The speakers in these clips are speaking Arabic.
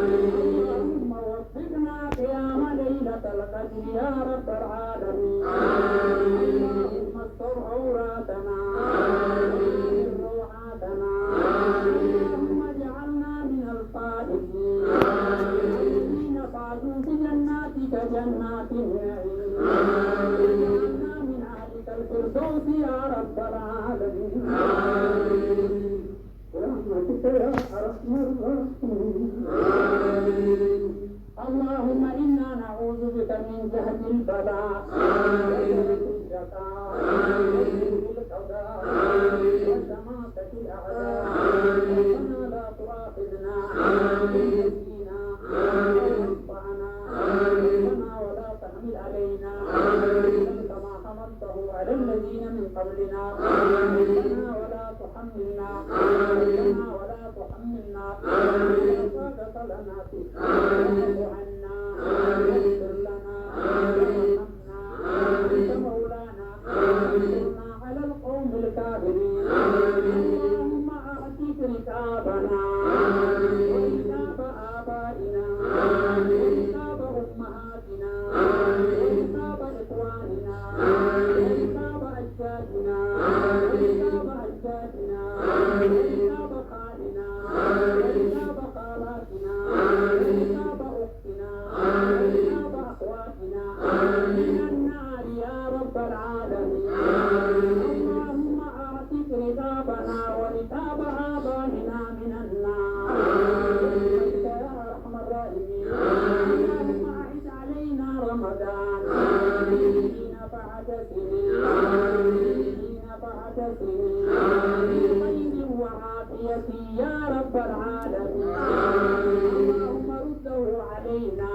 اللهم وفقنا قيام ليلة القدر يا رب العالمين. اللهم استر عوراتنا واستر روعاتنا. اللهم اجعلنا من الفائزين الذين فازوا بجناتك جنات النعيم. اجعلنا من أهلك الفردوس يا رب العالمين. برحمتك يا أرحم الراحمين. اللهم إنا نعوذ بك من جهد البلاء وجهد الشقاء وسوء القضاء وشماتة الأعداء. ربنا لا تؤاخذنا إن نسينا أو أخطأنا. ربنا ولا تحمل علينا كما حملته على الذين من قبلنا. ربنا ولا تحملنا ولا تحملنا ما طاقة لنا به. واعف عنا واغفر لنا وارحمنا أنت مولانا وانصرنا على القوم الكافرين. اللهم أعتق رقابنا ورقاب آبائنا ورقاب أمهاتنا ورقاب إخواننا ورقاب أجدادنا ورقاب أجدادنا ورقاب خالنا ورقاب خالاتنا ورقاب أختنا ورقاب أخواتنا من النار يا رب العالمين. اللهم أعتق رقابنا ورقاب آبائنا من النار يا أرحم الراحمين. اللهم أعد علينا رمضان سنين بعد سنين بعد سنين بخير وعافية يا رب العالمين. اللهم رده علينا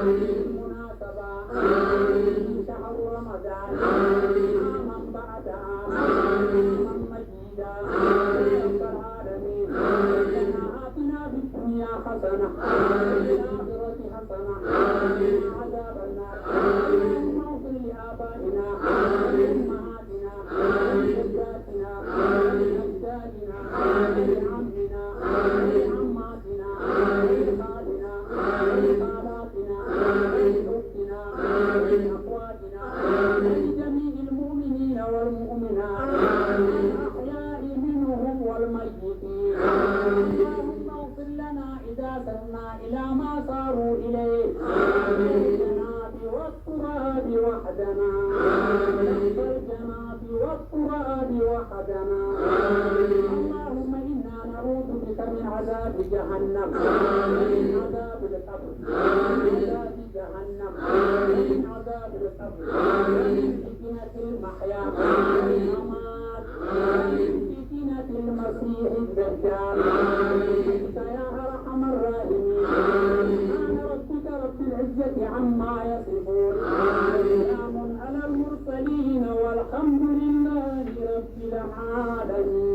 بالمناسبة من شهر رمضان عاما بعد عام عاما مجيدا يا رب العالمين. ربنا آتنا في الدنيا حسنة وفي الآخرة حسنة وقنا عذاب النار. اللهم اغفر لآبائنا ولأمهاتنا ولجداتنا ولأجدادنا ولعمنا ولعماتنا ولخالنا ولخالاتنا ولأختنا ولأخواتنا ولجميع المؤمنين والمؤمنات الأحياء منهم والميتين. اللهم اغفر لنا إذا سرنا إلى ما صاروا إليه الجناب والتراب وحدنا الجناب والتراب وحدنا. اللهم إنا نعوذ بك من عذاب جهنم ومن عذاب القبر ومن عذاب جهنم ومن عذاب القبر ومن فتنة المحيا والممات ومن فتنة المسيح الدجال يا أرحم الراحمين. سبحان ربك رب العزة عما يصفون سلام على المرسلين والحمد لله رب العالمين.